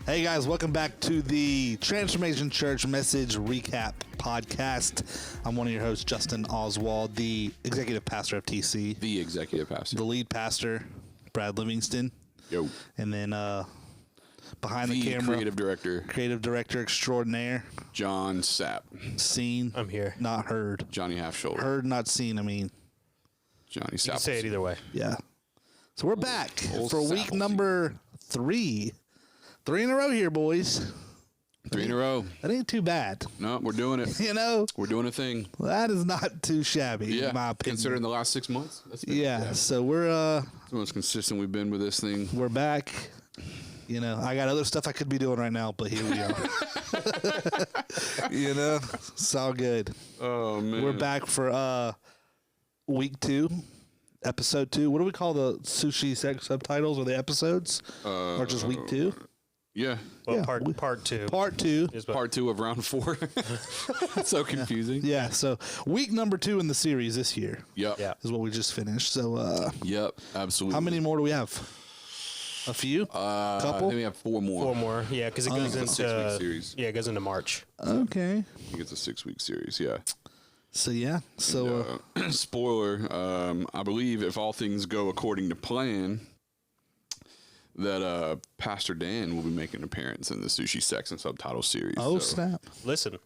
Hey guys, welcome back to the Transformation Church Message Recap Podcast. I'm one of your hosts, Justin Oswald, the executive pastor of TC. The executive pastor. The lead pastor, Brad Livingston. Yo. And then behind the camera, creative director extraordinaire, John Sapp. Seen. I'm here. Not heard. Johnny Half Shoulder. Heard, not seen, I mean. Johnny Sapp. You can say it either way. Yeah. So we're back old for week Sapp. number 3. 3 in a row here, boys. 3 in a row. That ain't too bad. No, we're doing it. You know? We're doing a thing. That is not too shabby, Yeah. in my opinion. Considering the last 6 months. That's good. Yeah, so we're It's the most consistent we've been with this thing. we're back. You know, I got other stuff I could be doing right now, but here we are. You know, it's all good. Oh, man. We're back for week 2, episode 2. What do we call the Sushi subtitles or the episodes? Or just week 2? Yeah. Well, Yeah, part two. Part 2. is what- Part 2 of round 4. It's so confusing. Yeah, so week number 2 in the series this year Yep. Yeah. is what we just finished. So Yep. Absolutely. how many more do we have? A few? I Couple? think we have 4 more. 4 more. Yeah, because it goes It's a 6-week into series. Yeah, it goes into March. Okay. I think it's a 6-week series. Yeah. So, yeah. So, Spoiler, I believe if all things go according to plan, that Pastor Dan will be making an appearance in the Sushi Sex and Subtitles series. oh, so. snap. Listen,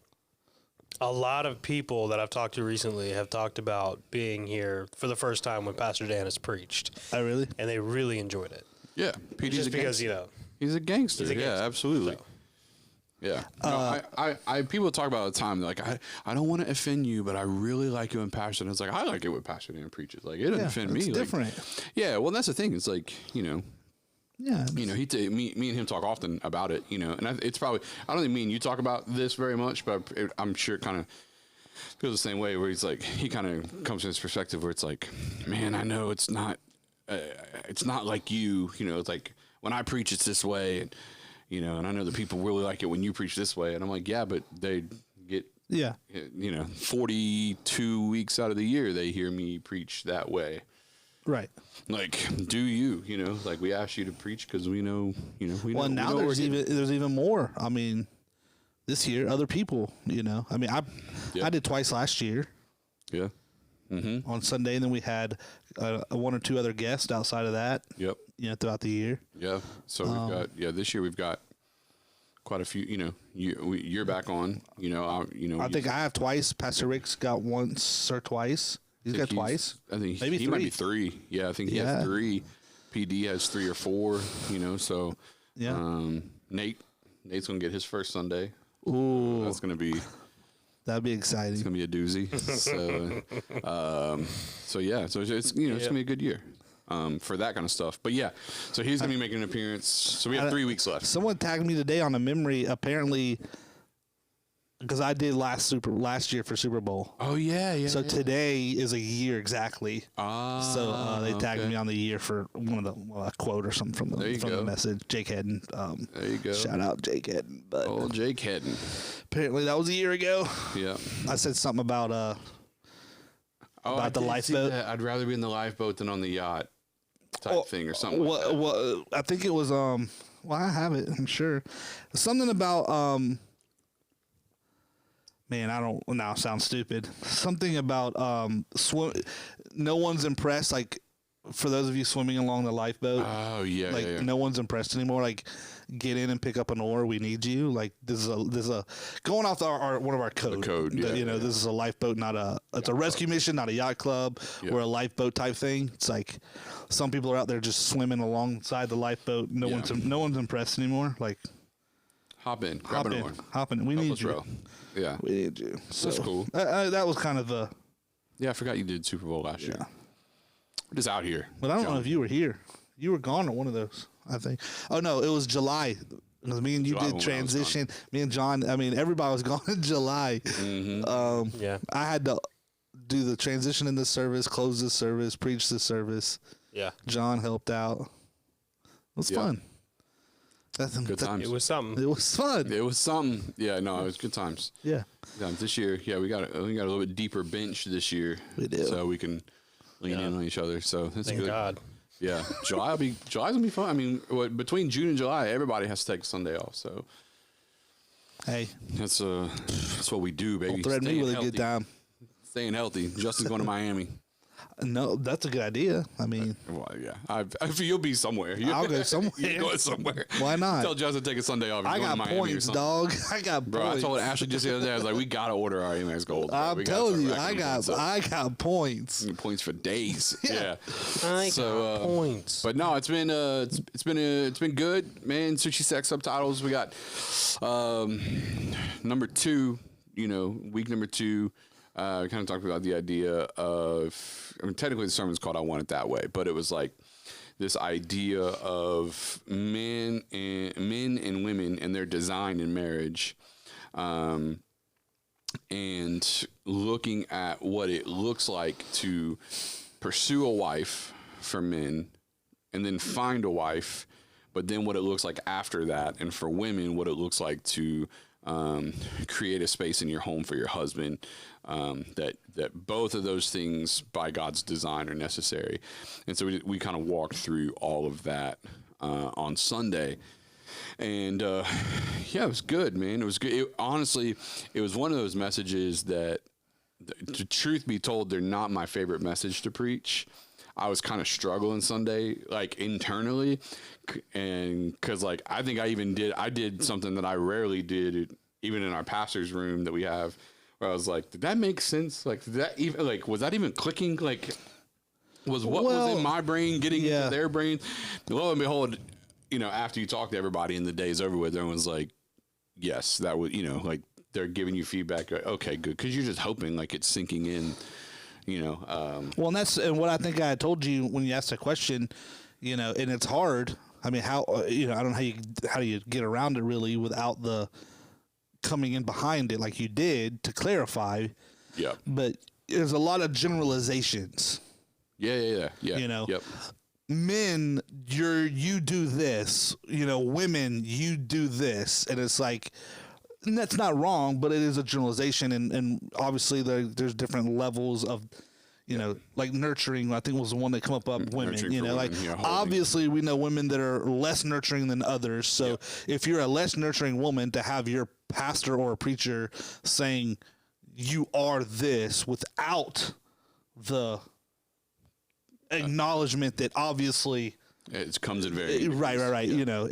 a lot of people that I've talked to recently have talked about being here for the first time when Pastor Dan has preached, I really? and they really enjoyed it. Yeah, PD's Just a because, gangster. He's a gangster. He's a Yeah, gangster. absolutely. So. Yeah. No, I people talk about all the time. They're like, I don't want to offend you, but I really like you in Pastor. And it's like, I like it when Pastor Dan preaches. Like, it doesn't Yeah, offend it's me. different. Like, yeah, well, that's the thing. It's like, Yeah. me and him talk often about it, and it's probably, I don't think me and you talk about this very much, but I'm sure it kind of feels the same way where he's like, he kind of comes from this perspective where it's like, man, I know it's not like you, it's like when I preach, it's this way. And, and I know that people really like it when you preach this way. And I'm like, yeah, but they get, Yeah. 42 weeks out of the year, they hear me preach that way. Right. Like, do you, like we asked you to preach because we know, we Well, know. now we know there's even more. I mean, this year, other people, I mean, I did twice last year Yeah. Mm-hmm. on Sunday, and then we had 1 or 2 other guests outside of that, Yep. throughout the year. Yeah. So we've got, this year we've got quite a few, you're back on, I think I have twice. Pastor Rick's got once or twice. He's got twice. I think Maybe he might be 3. Yeah. I think he has 3. PD has 3 or 4, so, Yeah. Nate's going to get his first Sunday. Ooh, That's going to be, that'd be exciting. it's going to be a doozy. So yeah, so it's it's going to be a good year. For that kind of stuff. But yeah, so he's going to be making an appearance. So we have 3 weeks left. Someone tagged me today on a memory, apparently, because I did last year for Super Bowl. Oh, yeah. So today is a year exactly. So they tagged me on the year for one of the quote or something from the message. Jake Hedden. There you go. Shout out Jake Hedden. But Old Jake Hedden. apparently that was a year ago. Yeah. I said something about the lifeboat. I'd rather be in the lifeboat than on the yacht type thing or something. Like that. Well, I think it was well, I have it. I'm sure something about Man, I don't now sound stupid. Something about no one's impressed. Like for those of you swimming along the lifeboat, Oh yeah, like yeah. no one's impressed anymore. Like get in and pick up an oar. We need you. Like this is a going off our one of our code. The code, yeah, yeah. This is a lifeboat, not a. It's a rescue mission, not a yacht club or a lifeboat type thing. It's like some people are out there just swimming alongside the lifeboat. No one's impressed anymore. Like Hop in, grab an oar. hop in. We Help need us you. row. Yeah, We need you. So, That's cool. That was kind of the. yeah. I forgot you did Super Bowl last year. We're just out here. But I don't know if you were here. You were gone at one of those, I think. Oh, no, it was July. It was me and you July did when I was transition. Me and John, I mean, everybody was gone in July. Yeah. I had to do the transition in the service, close the service, preach the service. Yeah. John helped out. It was fun. Good times. It was something. It was fun. It was something. Yeah, no, it was good times. Yeah. Good times. This year, yeah, we got a little bit deeper bench this year. We do. So we can lean in on each other. So that's Thank good. God. Yeah, July's gonna be fun. I mean, between June and July, everybody has to take a Sunday off. So, Hey, that's what we do, baby. don't threaten me with a good time. Staying healthy. Justin's going to Miami. No, that's a good idea. I mean, well, yeah, I you'll be somewhere. I'll go somewhere. You're going somewhere. Why not? Tell Justin to take a Sunday off. I got points, dog. I got Bro, points. I told Ashley just the other day, I was like, we got to order our Amex Gold. I'm telling you, I got points. Points for days. Yeah. I got points. But no, it's been good, man. Sushi Sex Subtitles. We got number 2, week number 2. We kind of talked about the idea of, technically the sermon's called I Want It That Way, but it was like this idea of men and women and their design in marriage, and looking at what it looks like to pursue a wife for men and then find a wife, but then what it looks like after that, and for women, what it looks like to create a space in your home for your husband, that both of those things by God's design are necessary. And so we kind of walked through all of that on Sunday. And yeah, it was good, man. It was good. Honestly, it was one of those messages that, to truth be told, they're not my favorite message to preach. I was kind of struggling Sunday, like internally, and because like I think I did something that I rarely did, even in our pastor's room that we have, where I was like, did that make sense? Like, did that even was that even clicking? Like, was in my brain getting into their brain? Lo and behold, after you talk to everybody and the day's over with, everyone's like, yes, that was, like they're giving you feedback. Okay, good, because you're just hoping like it's sinking in. Well, and what I think I told you when you asked the question, and it's hard. I mean, how I don't know how do you get around it really without the coming in behind it like you did to clarify. Yeah. But there's a lot of generalizations. Yeah. Yep. Men, you do this. Women, you do this, and it's like. And that's not wrong, but it is a generalization, and obviously there's different levels of, like nurturing. I think was the one that come up women. Obviously we know women that are less nurturing than others. So if you're a less nurturing woman, to have your pastor or a preacher saying you are this without the acknowledgement that obviously. It comes in very right. Yeah.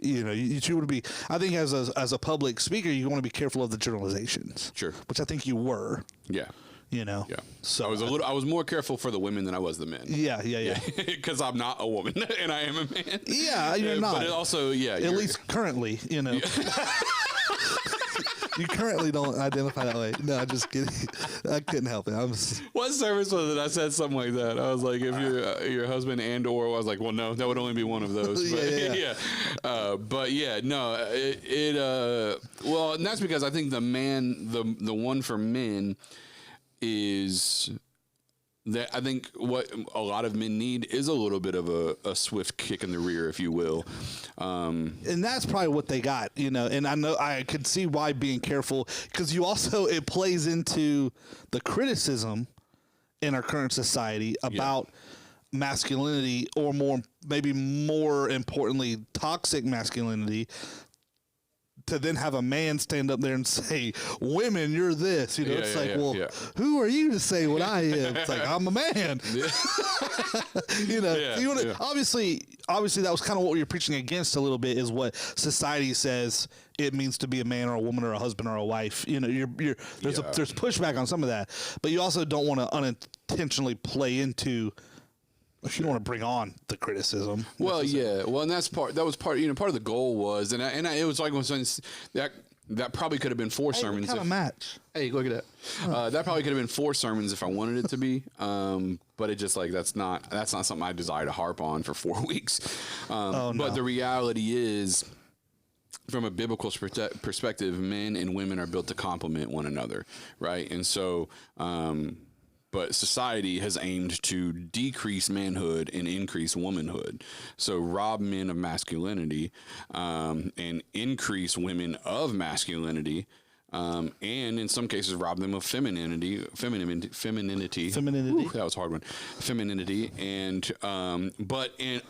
You would be. I think as a public speaker, you want to be careful of the generalizations. Sure. Which I think you were. Yeah. Yeah. So I was more careful for the women than I was the men. Yeah. Because I'm not a woman and I am a man. Yeah, you're not. But it also, at least currently, You currently don't identify that way. No, I'm just kidding. I couldn't help it. What service was it? I said something like that. I was like, if you're your husband or I was like, well, no, that would only be one of those. But, well, and that's because I think the one for men is that I think what a lot of men need is a little bit of a swift kick in the rear, if you will. And that's probably what they got, and I know I could see why being careful, because it plays into the criticism in our current society about masculinity, or maybe more importantly, toxic masculinity, to then have a man stand up there and say, women, you're this. Who are you to say what I am? It's like, I'm a man. Obviously that was kind of what you're preaching against a little bit, is what society says it means to be a man or a woman or a husband or a wife. There's pushback on some of that, but you also don't want to unintentionally play into. You don't want to bring on the criticism. Well, and that was part of the goal was, and it was like that probably could have been 4 sermons. Kind of match. Hey, look at that. That probably could have been 4 sermons if I wanted it to be. But it just that's not something I desire to harp on for 4 weeks. No. But the reality is, from a biblical perspective, men and women are built to complement one another, right? And so, but society has aimed to decrease manhood and increase womanhood. So rob men of masculinity and increase women of masculinity. and in some cases rob them of femininity. Femininity. Ooh, that was a hard one. Femininity, and but in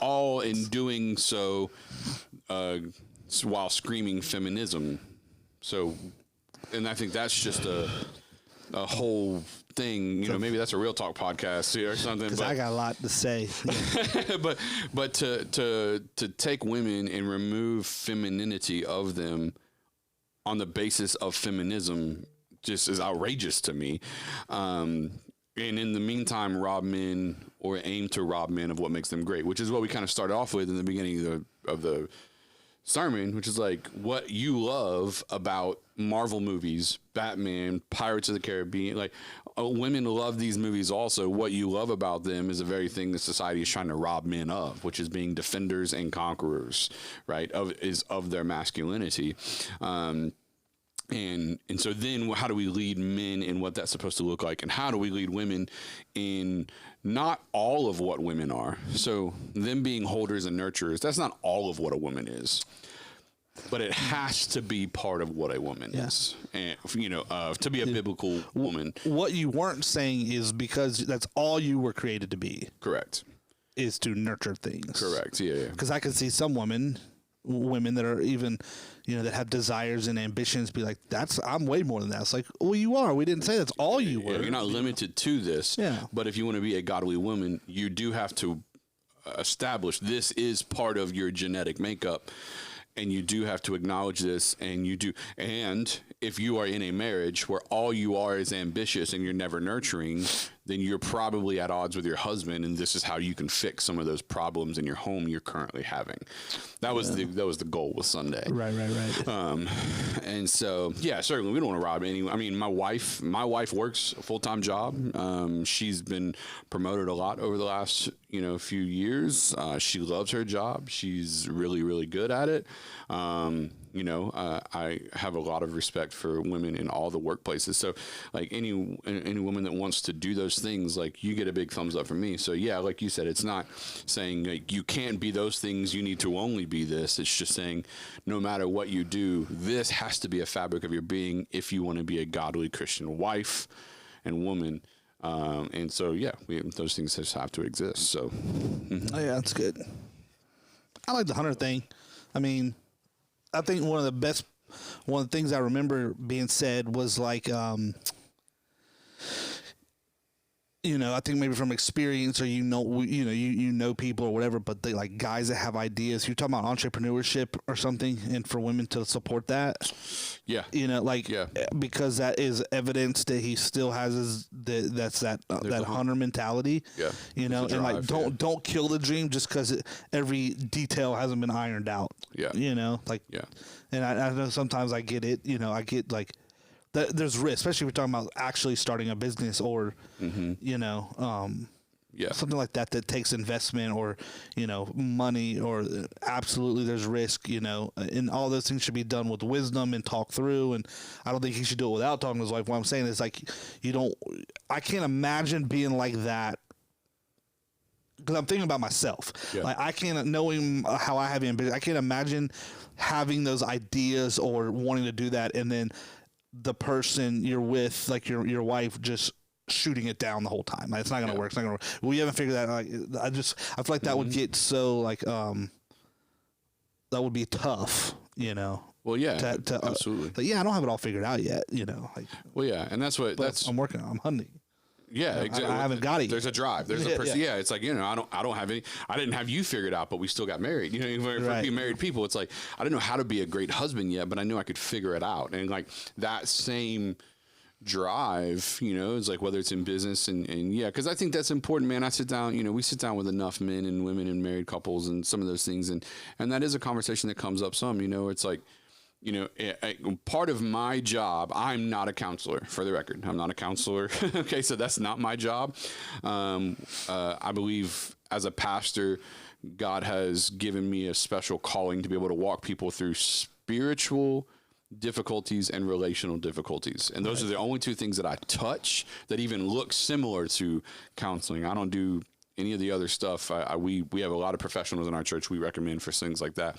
doing so, while screaming feminism. So, and I think that's just a whole thing. You know, maybe that's a Real Talk podcast or something. Because I got a lot to say. but to take women and remove femininity of them on the basis of feminism just is outrageous to me. And in the meantime, rob men or aim to rob men of what makes them great, which is what we kind of started off with in the beginning of the sermon, which is like what you love about Marvel movies, Batman, Pirates of the Caribbean. Like women love these movies also. What you love about them is the very thing that society is trying to rob men of, which is being defenders and conquerors, right? Of their masculinity. And so then how do we lead men in what that's supposed to look like? And how do we lead women in not all of what women are? So them being holders and nurturers, that's not all of what a woman is. But it has to be part of what a woman is, and to be a biblical woman. What you weren't saying is because that's all you were created to be. Correct. Is to nurture things. Correct. Yeah. Because I can see some women that are even, that have desires and ambitions be like, I'm way more than that. It's like, well, you are. We didn't say that's all you were. You're not limited to this. Yeah. But if you want to be a godly woman, you do have to establish this is part of your genetic makeup. And you do have to acknowledge this, and if you are in a marriage where all you are is ambitious and you're never nurturing, then you're probably at odds with your husband, and this is how you can fix some of those problems in your home you're currently having. That was the goal with Sunday. Right. And so, yeah, certainly we don't want to rob anyone. I mean, my wife works a full-time job. She's been promoted a lot over the last few years. She loves her job. She's really, really good at it. I have a lot of respect for women in all the workplaces. So like any woman that wants to do those things, like you get a big thumbs up from me. So yeah, like you said, it's not saying like you can't be those things. You need to only be this. It's just saying no matter what you do, this has to be a fabric of your being if you want to be a godly Christian wife and woman. And so, yeah, those things just have to exist. So, Oh, yeah, that's good. I like the hunter thing. I mean, I think one of the things I remember being said was like, I think maybe from experience or you know people or whatever, but they like guys that have ideas. You're talking about entrepreneurship or something, and for women to support that. Yeah. Because that is evidence that he still has that hunter mentality. Yeah. And like don't kill the dream just because every detail hasn't been ironed out. Yeah. And I know sometimes I get it. I get like. There's risk, especially if we're talking about actually starting a business or, something like that takes investment or, money or absolutely there's risk, and all those things should be done with wisdom and talk through. And I don't think he should do it without talking to his wife. What I'm saying is like, I can't imagine being like that. Because I'm thinking about myself. Yeah. Like I can't, knowing how I have ambition, I can't imagine having those ideas or wanting to do that and then the person you're with, like your wife, just shooting it down the whole time. Like, it's not gonna work. It's not gonna work. We haven't figured that out. I feel like that would get so like that would be tough. Well, yeah, absolutely. I don't have it all figured out yet. Well, yeah, and I'm working on. I'm hunting. Yeah, exactly. I haven't got it. There's a drive. There's a person. Yeah, it's like I don't have any. I didn't have you figured out, but we still got married. For married people, it's like I didn't know how to be a great husband yet, but I knew I could figure it out. And like that same drive, is like whether it's in business and yeah, because I think that's important, man. I sit down, we sit down with enough men and women and married couples and some of those things, and that is a conversation that comes up some. It's like. Part of my job, I'm not a counselor, for the record. I'm not a counselor. Okay, so that's not my job. I believe as a pastor, God has given me a special calling to be able to walk people through spiritual difficulties and relational difficulties. And those are the only two things that I touch that even look similar to counseling. I don't do any of the other stuff. We have a lot of professionals in our church we recommend for things like that.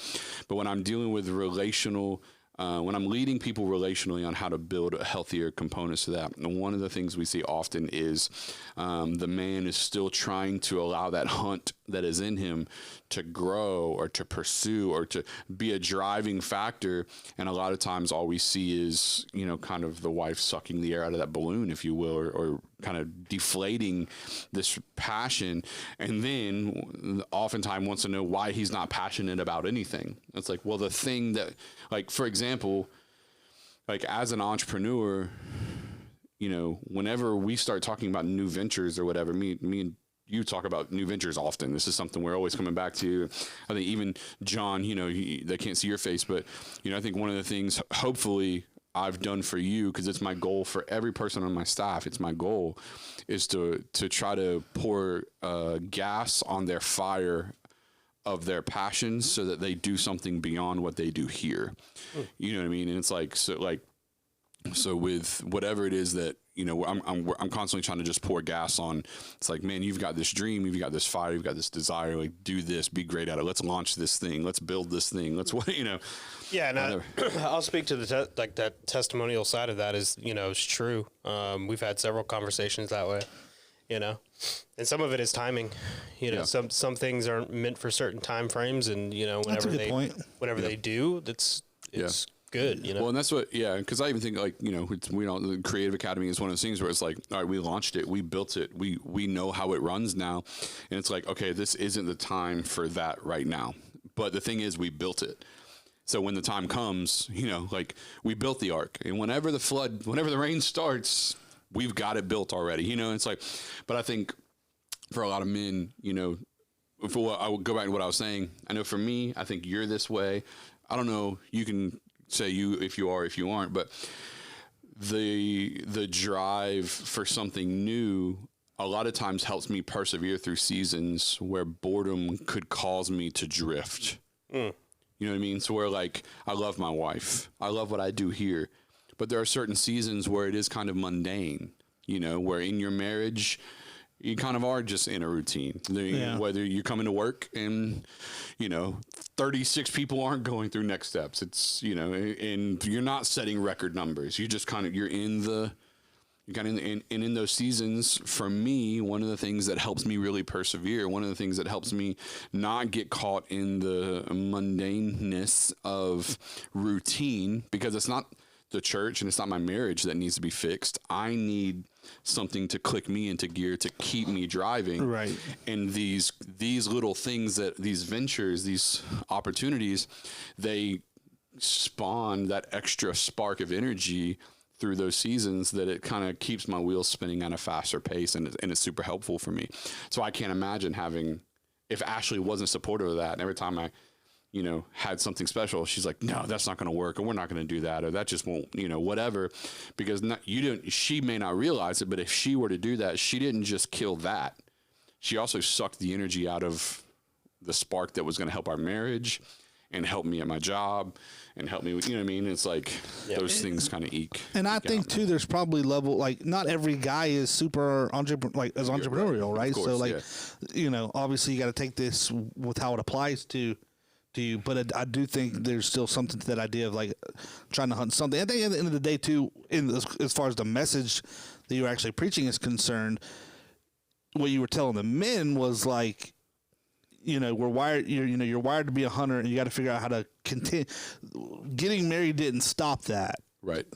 But when I'm dealing with relational when I'm leading people relationally on how to build healthier components to that, and one of the things we see often is the man is still trying to allow that hunt that is in him to grow or to pursue or to be a driving factor. And a lot of times all we see is, kind of the wife sucking the air out of that balloon, if you will, or kind of deflating this passion. And then oftentimes wants to know why he's not passionate about anything. It's like, well, the thing that, like, for example, like as an entrepreneur, whenever we start talking about new ventures or whatever, me and you talk about new ventures often. This is something we're always coming back to. I think even John, they can't see your face, but, I think one of the things, hopefully, I've done for you, because it's my goal for every person on my staff, it's my goal, is to try to pour gas on their fire of their passions so that they do something beyond what they do here. You know what I mean? And it's like, so with whatever it is that, I'm constantly trying to just pour gas on. It's like, man, you've got this dream, you've got this fire, you've got this desire, like do this, be great at it. Let's launch this thing. Let's build this thing. Let's, Yeah. And I'll speak to the, that testimonial side of that is, it's true. We've had several conversations that way, and some of it is timing, some things aren't meant for certain time frames, and, whenever they do, it's good, Well, and that's what, because I even think like, the Creative Academy is one of those things where it's like, all right, we launched it, we built it, we know how it runs now, and it's like, okay, this isn't the time for that right now. But the thing is, we built it. So when the time comes, like we built the ark, and whenever the rain starts, we've got it built already, it's like, but I think for a lot of men, for what I would go back to what I was saying, I know for me, I think you're this way. I don't know, you can say if you are, if you aren't, but the drive for something new a lot of times helps me persevere through seasons where boredom could cause me to drift. You know what I mean? So where like, I love my wife, I love what I do here, but there are certain seasons where it is kind of mundane, where in your marriage, you kind of are just in a routine. Whether you're coming to work and, 36 people aren't going through next steps. It's, and you're not setting record numbers. You just kind of, you're in those seasons. For me, one of the things that helps me really persevere, one of the things that helps me not get caught in the mundaneness of routine, because it's not the church and it's not my marriage that needs to be fixed. I need something to click me into gear to keep me driving. Right. And these little things, that these ventures, these opportunities, they spawn that extra spark of energy through those seasons that it kind of keeps my wheels spinning at a faster pace, and it's super helpful for me. So I can't imagine if Ashley wasn't supportive of that, and every time I had something special, she's like, no, that's not going to work, or we're not going to do that, or that just won't, whatever, because she may not realize it, but if she were to do that, she didn't just kill that. She also sucked the energy out of the spark that was going to help our marriage and help me at my job and help me with, what I mean? It's like those things kind of eke. And I think too, there's probably like not every guy is super entrepreneurial, right? Course, so like, obviously you got to take this with how it applies to you, but I do think there's still something to that idea of like trying to hunt something. I think at the end of the day too, as far as the message that you're actually preaching is concerned, what you were telling the men was like, we're wired. You're wired to be a hunter, and you got to figure out how to continue. Getting married didn't stop that, right?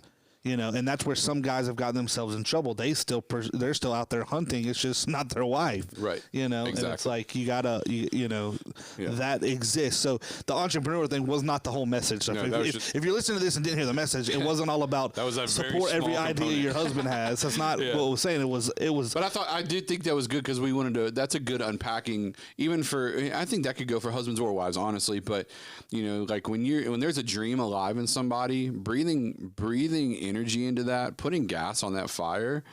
And that's where some guys have gotten themselves in trouble. They're still out there hunting. It's just not their wife, right? Exactly. And it's like you gotta, that exists. So the entrepreneur thing was not the whole message. No, if you're listening to this and didn't hear the message, it wasn't all about support every idea your husband has. That's not what it was saying. It was. But I did think that was good, because we wanted to. That's a good unpacking, even for. I think that could go for husbands or wives, honestly. But like when there's a dream alive in somebody, breathing energy into that, putting gas on that fire,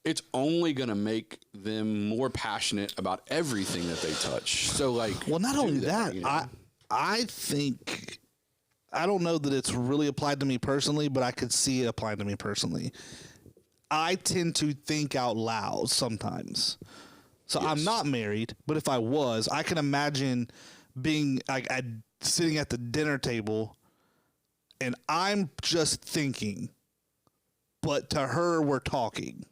it's only going to make them more passionate about everything that they touch. So like, well, not only that, I think, I don't know that it's really applied to me personally, but I could see it applied to me personally. I tend to think out loud sometimes. So yes. I'm not married, but if I was, I can imagine being like sitting at the dinner table and I'm just thinking, but to her, we're talking.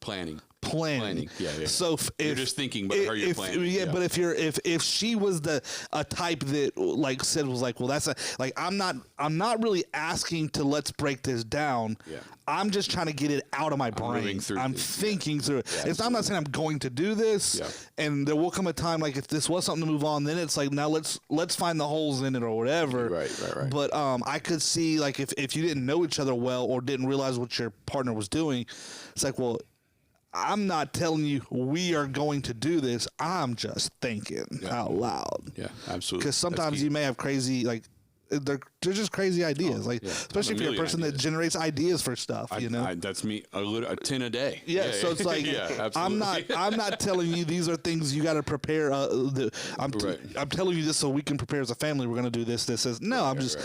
Planning. Yeah. So if you're just thinking, but her you're planning. Yeah, but if she was a type that like said was like, well, that's like I'm not really asking to let's break this down. Yeah. I'm just trying to get it out of my brain. I'm thinking through it. I'm not saying I'm going to do this. Yeah. And there will come a time like if this was something to move on, then it's like now let's find the holes in it or whatever. Right. But I could see like if you didn't know each other well or didn't realize what your partner was doing, it's like, well, I'm not telling you we are going to do this. I'm just thinking out loud. Yeah, absolutely. Because sometimes you may have crazy, like, they're just crazy ideas. Especially if you're a person that generates ideas for stuff, you know? That's me, a 10 a day. Yeah, so it's like, I'm not telling you these are things you got to prepare. I'm telling you this so we can prepare as a family. We're going to do this. No, I'm just...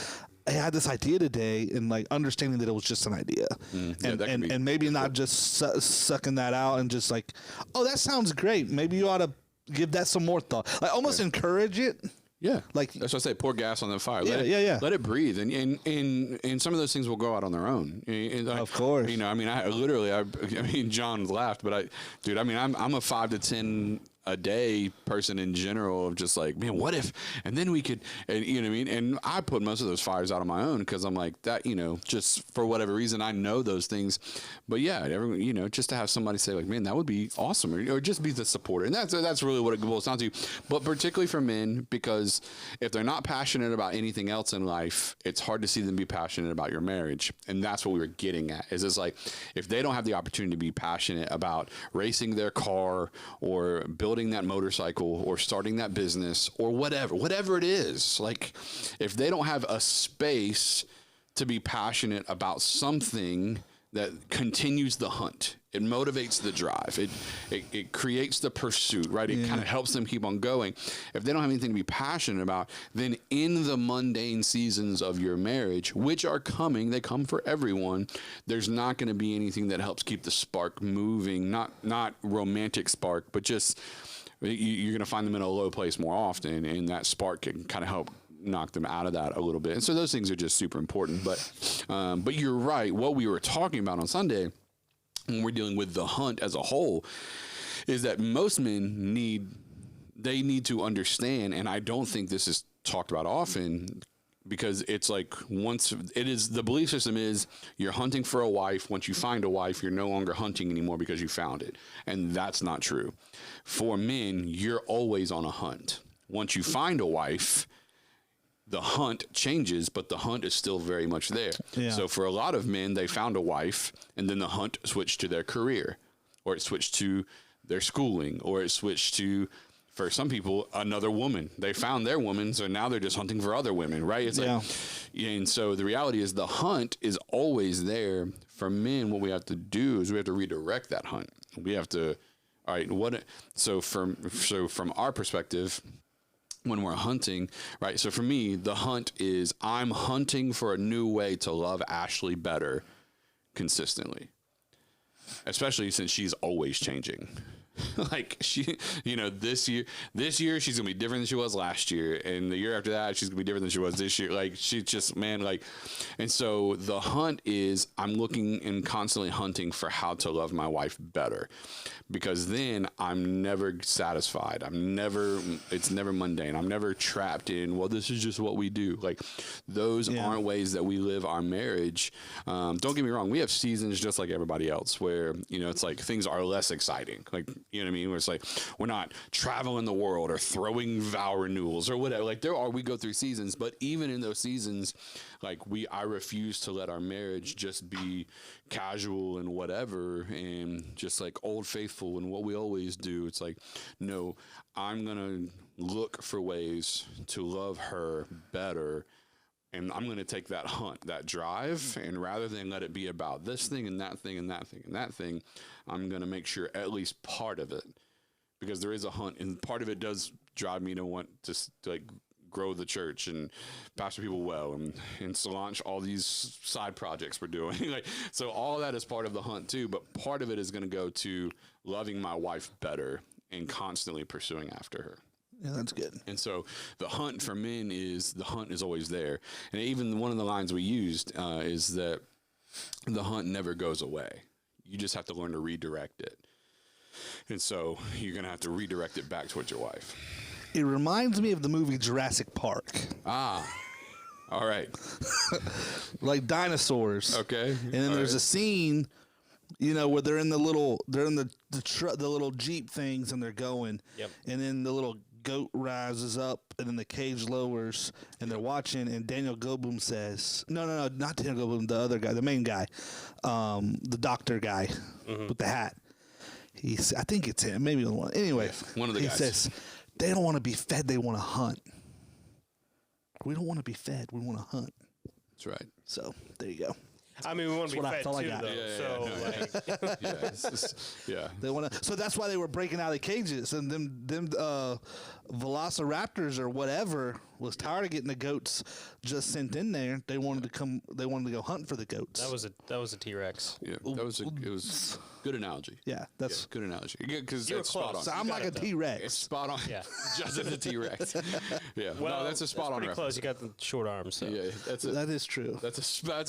I had this idea today, and like understanding that it was just an idea, and maybe not just sucking that out and just like, oh, that sounds great. Maybe you ought to give that some more thought. Like almost encourage it. Yeah, like that's what I say. Pour gas on the fire. Let it breathe, and some of those things will go out on their own. Of course, you know. I mean, I mean, John laughed, but I'm a 5 to 10 a day person in general of just like, man, what if, and then we could, and you know what I mean? And I put most of those fires out on my own because I'm like that, you know, just for whatever reason, I know those things. But yeah, everyone, you know, just to have somebody say like, man, that would be awesome. Or just be the supporter. And that's really what it boils down to. But particularly for men, because if they're not passionate about anything else in life, it's hard to see them be passionate about your marriage. And that's what we were getting at is it's like, if they don't have the opportunity to be passionate about racing their car or building that motorcycle or starting that business or whatever it is, like if they don't have a space to be passionate about something that continues the hunt, it motivates the drive, it creates the pursuit, right? It kind of helps them keep on going. If they don't have anything to be passionate about, then in the mundane seasons of your marriage, which are coming, they come for everyone, there's not going to be anything that helps keep the spark moving, not romantic spark, but just you're going to find them in a low place more often, and that spark can kind of help knock them out of that a little bit. And so those things are just super important. But you're right. What we were talking about on Sunday, when we're dealing with the hunt as a whole, is that most men need to understand, and I don't think this is talked about often, because it's like the belief system is you're hunting for a wife. Once you find a wife, you're no longer hunting anymore because you found it. And that's not true. For men, you're always on a hunt. Once you find a wife, the hunt changes, but the hunt is still very much there. Yeah. So for a lot of men, they found a wife and then the hunt switched to their career, or it switched to their schooling, or it switched to, for some people, another woman. They found their woman, so now they're just hunting for other women, right? It's like, and so the reality is the hunt is always there. For men, what we have to do is we have to redirect that hunt. We have to, all right, so from our perspective, when we're hunting, right? So for me, the hunt is I'm hunting for a new way to love Ashley better consistently, especially since she's always changing. Like she, you know, this year she's gonna be different than she was last year, and the year after that she's gonna be different than she was this year. Like she's just, man, like, and so the hunt is I'm looking and constantly hunting for how to love my wife better, because then I'm never satisfied. It's never mundane. I'm never trapped in, well, this is just what we do. Like those aren't ways that we live our marriage. Don't get me wrong. We have seasons just like everybody else where, you know, it's like things are less exciting. Like, you know what I mean? Where it's like, we're not traveling the world or throwing vow renewals or whatever. Like we go through seasons, but even in those seasons, like I refuse to let our marriage just be casual and whatever and just like old faithful and what we always do. It's like, no, I'm going to look for ways to love her better. And I'm going to take that hunt, that drive, and rather than let it be about this thing and that thing and that thing and that thing, I'm going to make sure at least part of it, because there is a hunt, and part of it does drive me to want to like grow the church and pastor people well and to launch all these side projects we're doing. Like, so all that is part of the hunt too, but part of it is going to go to loving my wife better and constantly pursuing after her. Yeah, that's good. And so the hunt for men is always there. And even one of the lines we used is that the hunt never goes away. You just have to learn to redirect it. And so you're going to have to redirect it back towards your wife. It reminds me of the movie Jurassic Park. Ah, all right. Like dinosaurs. Okay. And then there's a scene, where they're in the little Jeep things and they're going. Yep. And then the little goat rises up and then the cage lowers and they're watching and Daniel Goldblum says, no, not Daniel Goldblum, the other guy, the main guy, the doctor guy with the hat. I think it's him, maybe the one. Anyway, one of the he guys. says, they don't want to be fed, they want to hunt. We don't want to be fed, we want to hunt. That's right. So there you go. I mean, we want to be fed That's what I too, got. though. Yeah. They want to. So that's why they were breaking out of cages, and them velociraptors or whatever was tired of getting the goats just sent in there. They wanted to come. They wanted to go hunt for the goats. That was a T-Rex. Yeah, it was good analogy. Yeah, that's good analogy. Because You were it's spot close. on. So I'm like a though. T-Rex. It's spot on. Yeah. Just as a T-Rex. Yeah. Well, no, that's a spot on pretty reference. close. You got the short arms. So. Yeah, That is true. That's a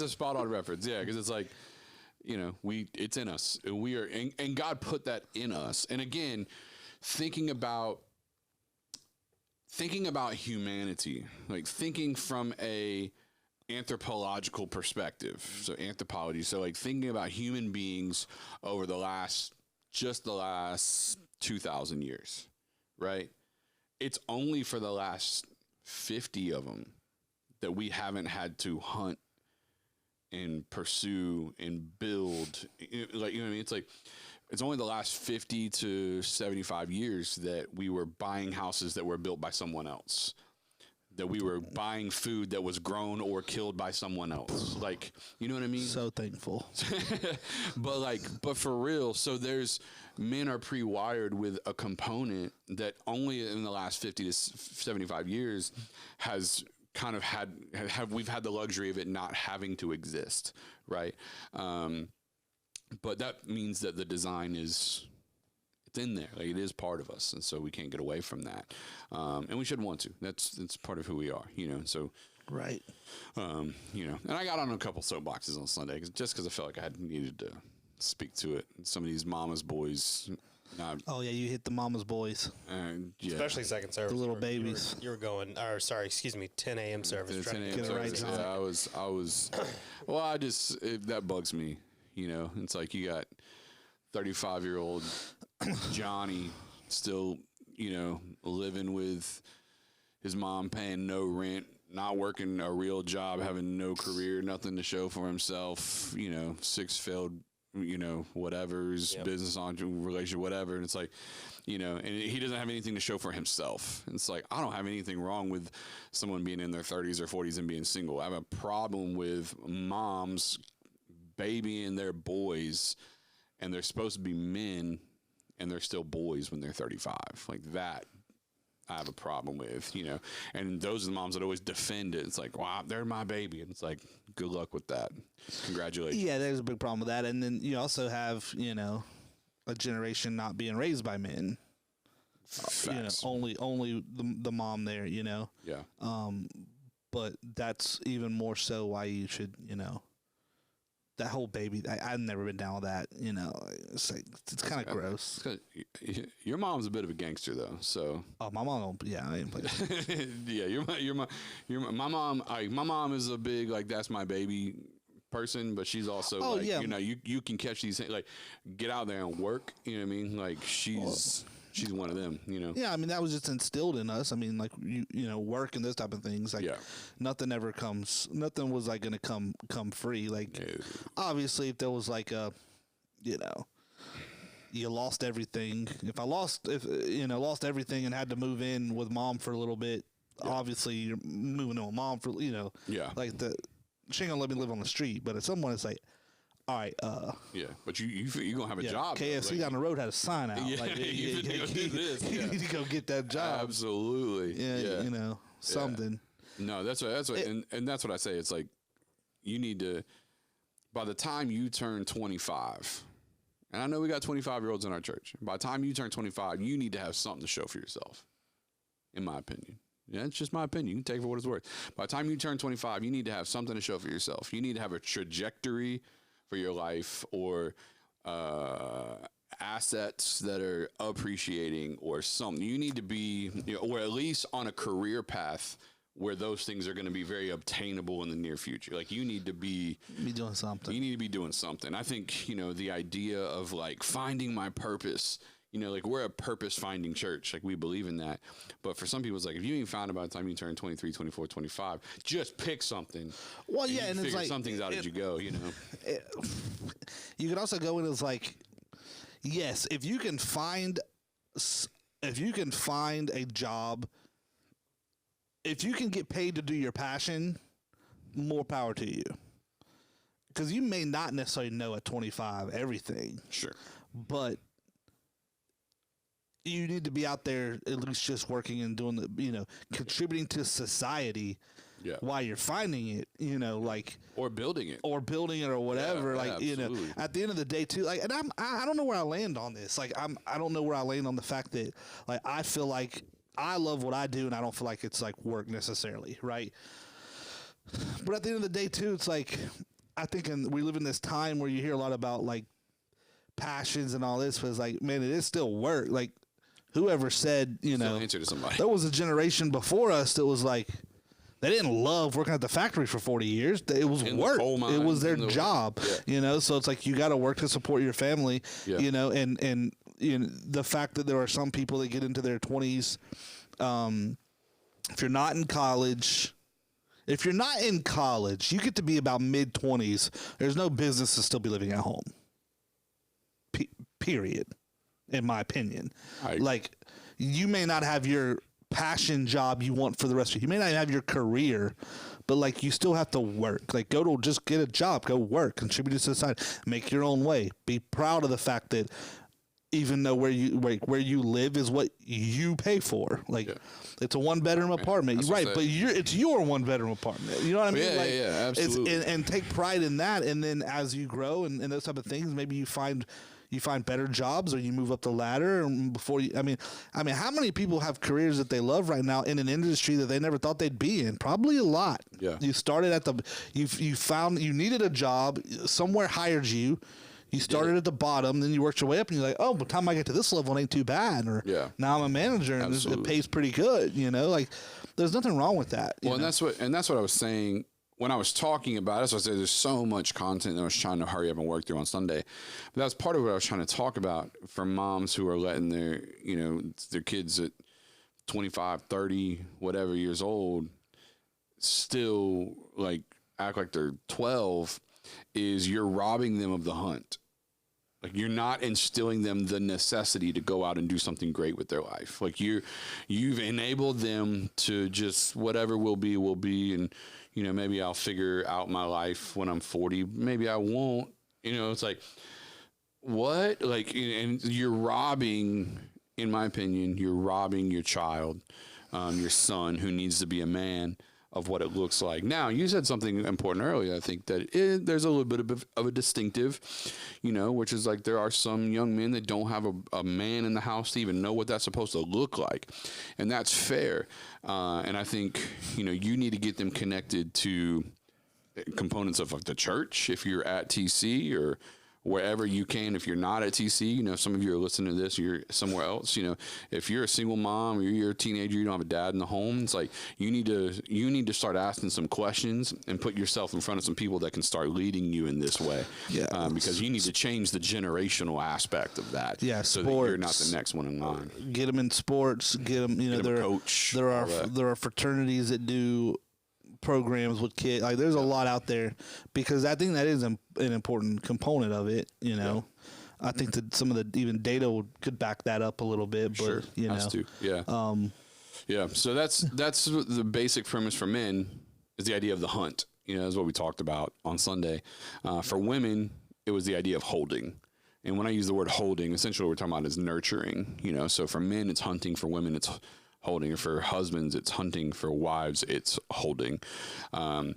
spot on reference. Yeah, because it's like, it's in us. We are, and God put that in us. And again, thinking about humanity, like thinking from a anthropological perspective. So anthropology. So like thinking about human beings over the last 2,000 years, right? It's only for the last 50 of them that we haven't had to hunt and pursue and build. Like, you know what I mean? It's like, it's only the last 50 to 75 years that we were buying houses that were built by someone else, that we were buying food that was grown or killed by someone else. Like, you know what I mean? So thankful. but for real, so men are pre-wired with a component that only in the last 50 to 75 years has kind of we've had the luxury of it not having to exist, right? But that means that the design it's in there, like it is part of us, and so we can't get away from that, and we shouldn't want to. It's part of who we are, So Right. And I got on a couple soapboxes on Sunday just because I felt like I needed to speak to it. Some of these mama's boys. Oh yeah, you hit the mama's boys, Yeah. Especially second service. the little babies. You were going, 10 a.m. service. The 10 trying to a.m. get it right. service. Yeah, I was. Well, that bugs me. It's like you got 35-year-old Johnny still, living with his mom, paying no rent, not working a real job, having no career, nothing to show for himself. 6 failed, whatever's business relationship, whatever. And it's like, and he doesn't have anything to show for himself. And it's like, I don't have anything wrong with someone being in their 30s or 40s and being single. I have a problem with moms babying their boys, and they're supposed to be men, and they're still boys when they're 35. Like that, I have a problem with, And those are the moms that always defend it. It's like, wow, they're my baby, and it's like, good luck with that. Congratulations. Yeah, there's a big problem with that, and then you also have a generation not being raised by men. Facts. Only the mom there. Yeah. But that's even more so why you should that whole baby. I've never been down with that. It's like it's kind of gross. Your mom's a bit of a gangster though, so. Oh, my mom don't. Yeah, I ain't play. Yeah, my mom. My mom is a big that's my baby person, but she's also you can catch these like get out there and work. You know what I mean? Like she's one of them. Yeah, I mean that was just instilled in us. I mean like work and those type of things. Like nothing ever comes. Nothing was like gonna come free. Like obviously if there was like a you lost everything. If I lost everything and had to move in with mom for a little bit, obviously you're moving in with mom for like she ain't gonna let me live on the street. But at some point it's like, all right, but you gonna have a job. KFC down the road had a sign out. Yeah, you need to do this. You need to go get that job. Absolutely. Yeah, something. No, that's what, and that's what I say. It's like you need to. By the time you turn 25, and I know we got 25-year-olds in our church. By the time you turn 25, you need to have something to show for yourself. in my opinion. Yeah, it's just my opinion. You can take it for what it's worth. By the time you turn 25, you need to have something to show for yourself. You need to have a trajectory for your life, or assets that are appreciating, or something. You need to be, or at least on a career path where those things are going to be very obtainable in the near future. Like, you need to be doing something. You need to be doing something. I think, the idea of like finding my purpose, like we're a purpose finding church. Like, we believe in that. But for some people, it's like, if you ain't found it by the time you turn 23, 24, 25, just pick something. Well, yeah. And it's like, something's out as you go, you could also go in as like, yes, if you can find a job, if you can get paid to do your passion, more power to you. Because you may not necessarily know at 25 everything. Sure. But you need to be out there at least just working and doing the, contributing to society while you're finding it, or building it or whatever. At the end of the day too, like, and I don't know where I land on this. Like, I don't know where I land on the fact that, like, I feel like I love what I do and I don't feel like it's like work necessarily. Right. But at the end of the day too, it's like, I think we live in this time where you hear a lot about like passions and all this, but it's like, man, it is still work. Like, whoever said, answer to somebody. There was a generation before us that was like, they didn't love working at the factory for 40 years. It was work. It was their job, so it's like, you got to work to support your family, and the fact that there are some people that get into their 20s, if you're not in college, you get to be about mid-20s. There's no business to still be living at home. Period. In my opinion, like, you may not have your passion job you want for the rest of you. You may not have your career, but like, you still have to work. Like, just get a job, go work, contribute to society, make your own way. Be proud of the fact that even though where you live is what you pay for. Like, it's a 1-bedroom apartment. You're right, but it's your 1-bedroom apartment. You know what I mean? Absolutely. And take pride in that. And then as you grow and those type of things, maybe you find better jobs, or you move up the ladder. And before you, I mean, how many people have careers that they love right now in an industry that they never thought they'd be in? Probably a lot. Yeah. You started you found you needed a job, somewhere hired you. You started at the bottom, then you worked your way up, and you're like, oh, by the time I get to this level, it ain't too bad. Or now I'm a manager, and it pays pretty good. Like, there's nothing wrong with that. Well, and that's what I was saying when I was talking about it. So I said there's so much content that I was trying to hurry up and work through on Sunday. But that's part of what I was trying to talk about for moms who are letting their kids at 25, 30, whatever years old still like act like they're 12. Is you're robbing them of the hunt. Like, you're not instilling them the necessity to go out and do something great with their life. Like, you've enabled them to just whatever will be, and maybe I'll figure out my life when I'm 40. Maybe I won't. It's like, what? Like, and you're robbing, in my opinion, your child, your son, who needs to be a man, of what it looks like. Now, you said something important earlier. I think that there's a little bit of a distinctive, which is like, there are some young men that don't have a man in the house to even know what that's supposed to look like. And that's fair. And I think, you need to get them connected to components of like the church, if you're at TC, or wherever you can. If you're not at TC, some of you are listening to this, you're somewhere else. If you're a single mom, or you're a teenager, you don't have a dad in the home, it's like, you need to start asking some questions and put yourself in front of some people that can start leading you in this way. Because you need to change the generational aspect of that. So that you're not the next one in line. Get them in sports. Get them. Get them a coach. There are fraternities that do programs with kids. Like, there's a lot out there, because I think that is an important component of it. I think that some of the even data could back that up a little bit, but has to. So that's the basic premise for men, is the idea of the hunt. Is what we talked about on Sunday. For women, it was the idea of holding. And when I use the word holding, essentially what we're talking about is nurturing. So for men, it's hunting. For women, it's holding. For husbands, it's hunting. For wives, it's holding. And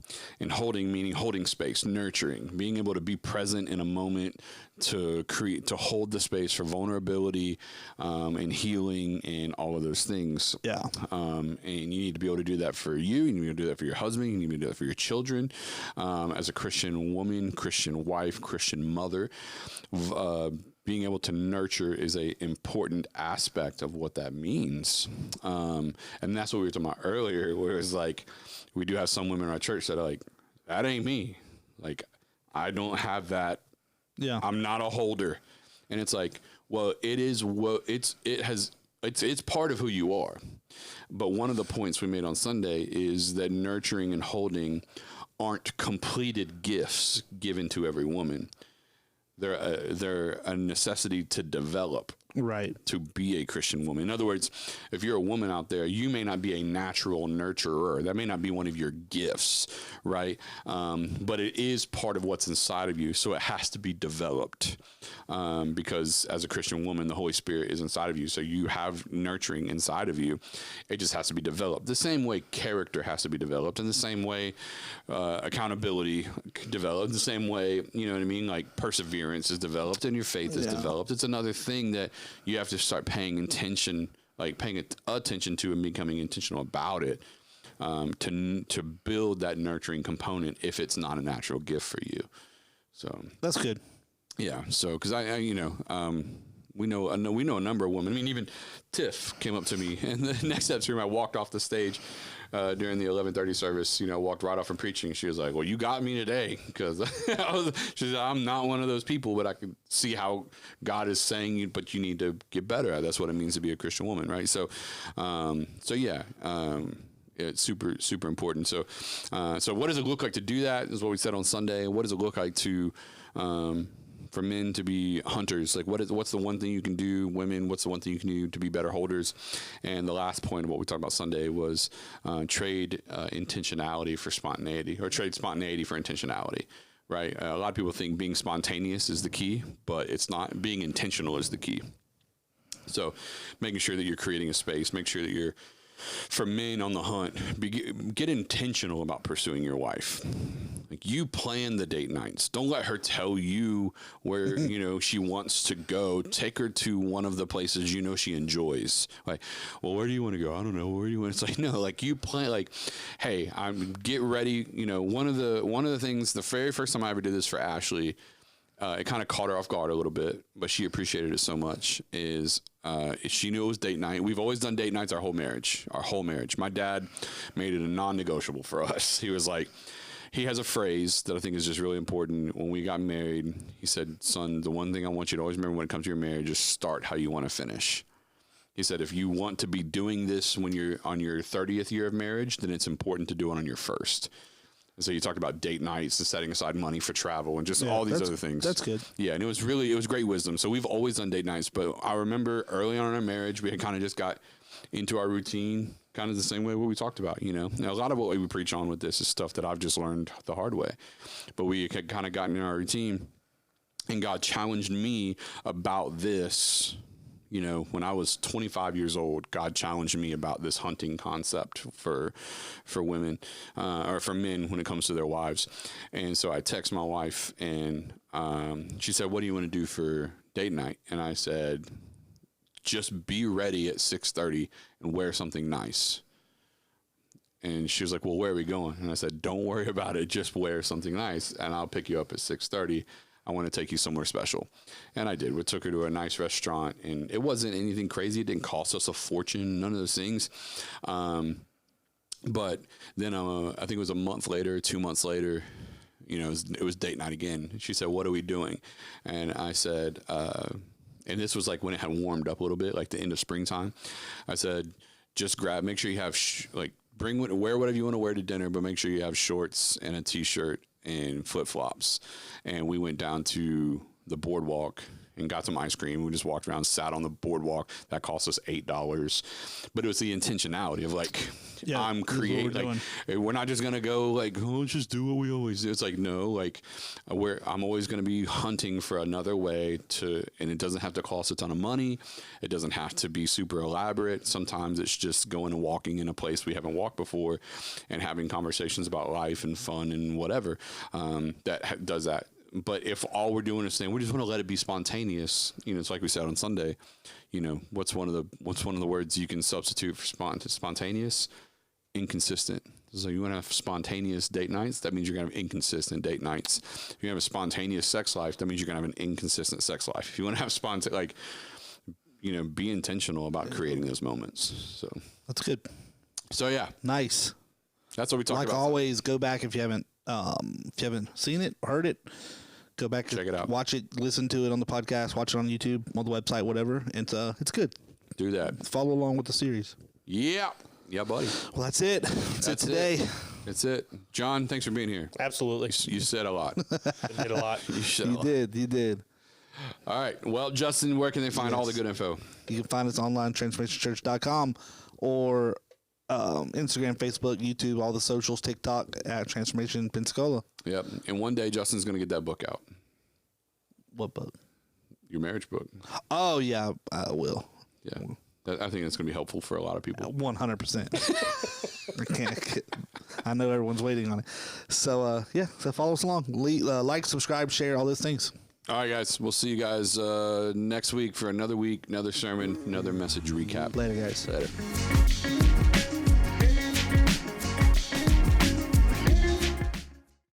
holding meaning holding space, nurturing, being able to be present in a moment, to create, to hold the space for vulnerability, and healing and all of those things. Yeah. And you need to be able to do that for you. You need to do that for your husband. You need to do that for your children. As a Christian woman, Christian wife, Christian mother, being able to nurture is a important aspect of what that means. And that's what we were talking about earlier, where it's like, we do have some women in our church that are like, that ain't me. Like, I don't have that. Yeah. I'm not a holder. And it's like, well, it is what it's part of who you are. But one of the points we made on Sunday is that nurturing and holding aren't completed gifts given to every woman. They're a necessity to develop, Right. to be a Christian woman. In other words, if you're a woman out there, you may not be a natural nurturer. That may not be one of your gifts, right? But it is part of what's inside of you. So it has to be developed, because as a Christian woman, the Holy Spirit is inside of you. So you have nurturing inside of you. It just has to be developed. The same way character has to be developed, in the same way accountability developed, the same way, you know what I mean? Like perseverance is developed and your faith is developed. It's another thing that you have to start paying attention to and becoming intentional about it, to build that nurturing component if it's not a natural gift for you. So That's good. yeah. So, cause we know a number of women. I mean, even Tiff came up to me in the next steps room. I walked off the stage during the 11:30 service. Walked right off from preaching. She was like, "Well, you got me today," because she said, "I'm not one of those people, but I can see how God is saying you, but you need to get better. That's what it means to be a Christian woman, right?" So, yeah. It's super, super important. So what does it look like to do that? Is what we said on Sunday. What does it look like to for men to be hunters? Like, what's the one thing you can do? Women, what's the one thing you can do to be better holders? And the last point of what we talked about Sunday was trade intentionality for spontaneity, or trade spontaneity for intentionality. Right? A lot of people think being spontaneous is the key, but it's not. Being intentional is the key. So making sure that you're creating a space, make sure that you're, for men on the hunt, get intentional about pursuing your wife. Like, you plan the date nights. Don't let her tell you where, she wants to go. Take her to one of the places she enjoys. Like, well, where do you want to go? I don't know. Where do you want? It's like, no, like, you plan, like, hey, get ready. One of the things, the very first time I ever did this for Ashley, it kind of caught her off guard a little bit, but she appreciated it so much, is she knew it was date night. We've always done date nights our whole marriage. My dad made it a non-negotiable for us. He was like, he has a phrase that I think is just really important. When we got married, he said, "Son, the one thing I want you to always remember when it comes to your marriage is start how you want to finish." He said, if you want to be doing this when you're on your 30th year of marriage, then it's important to do it on your first. And so you talked about date nights and setting aside money for travel and just all these other things. That's good. Yeah, and it was great wisdom. So we've always done date nights, but I remember early on in our marriage, we had kind of just got into our routine, kind of the same way what we talked about, Now, a lot of what we preach on with this is stuff that I've just learned the hard way. But we had kind of gotten in our routine, and God challenged me about this. When I was 25 years old, God challenged me about this hunting concept for women, or for men when it comes to their wives. And so I text my wife, and she said, "What do you want to do for date night?" And I said, "Just be ready at 6:30 and wear something nice." And she was like, "Well, where are we going?" And I said, "Don't worry about it. Just wear something nice, and I'll pick you up at 6:30. I want to take you somewhere special." And I did. We took her to a nice restaurant, and it wasn't anything crazy. It didn't cost us a fortune, none of those things. But then I think it was a month later, 2 months later, it was date night again. She said, "What are we doing?" And I said, and this was like when it had warmed up a little bit, like the end of springtime. I said, "Just make sure you have, wear whatever you want to wear to dinner, but make sure you have shorts and a t-shirt and flip-flops." And we went down to the boardwalk and got some ice cream. We just walked around, sat on the boardwalk. That cost us $8. But it was the intentionality of like, Yeah, I'm this is what creating. we're Like doing. we're not just gonna go like, oh, let's just do what we always do. It's like no, like I'm always gonna be hunting for another way to, and it doesn't have to cost a ton of money. It doesn't have to be super elaborate. Sometimes it's just going and walking in a place we haven't walked before, and having conversations about life and fun and whatever. That does that. But if all we're doing is saying we just want to let it be spontaneous, it's like we said on Sunday, what's one of the words you can substitute for spontaneous? Inconsistent. So you want to have spontaneous date nights, that means you're going to have inconsistent date nights. If you have a spontaneous sex life, that means you're going to have an inconsistent sex life. If you want to have be intentional about creating those moments. So That's good. So yeah, Nice. that's what we talked Like about. always, go back if you haven't seen it or heard it. Go back, Check it out. watch it, listen to it on the podcast, watch it on YouTube, on the website, whatever. It's good. Do that. Follow along with the series. Yeah, buddy. Well, that's it. That's it today. That's it. John, thanks for being here. Absolutely. You said a lot. I did a lot. You said a You lot. did. You did. All right. Well, Justin, where can they find all the Yes. good info? You can find us online, transformationchurch.com, or Instagram, Facebook, YouTube, all the socials, TikTok at Transformation Pensacola. Yep. And one day, Justin's going to get that book out, What book? your marriage book. Oh, yeah, I will. Yeah. I think that's going to be helpful for a lot of people. 100%. I know everyone's waiting on it. So, so follow us along. Like, subscribe, share, all those things. All right, guys. We'll see you guys next week for another week, another sermon, another message recap. Later, guys. Later.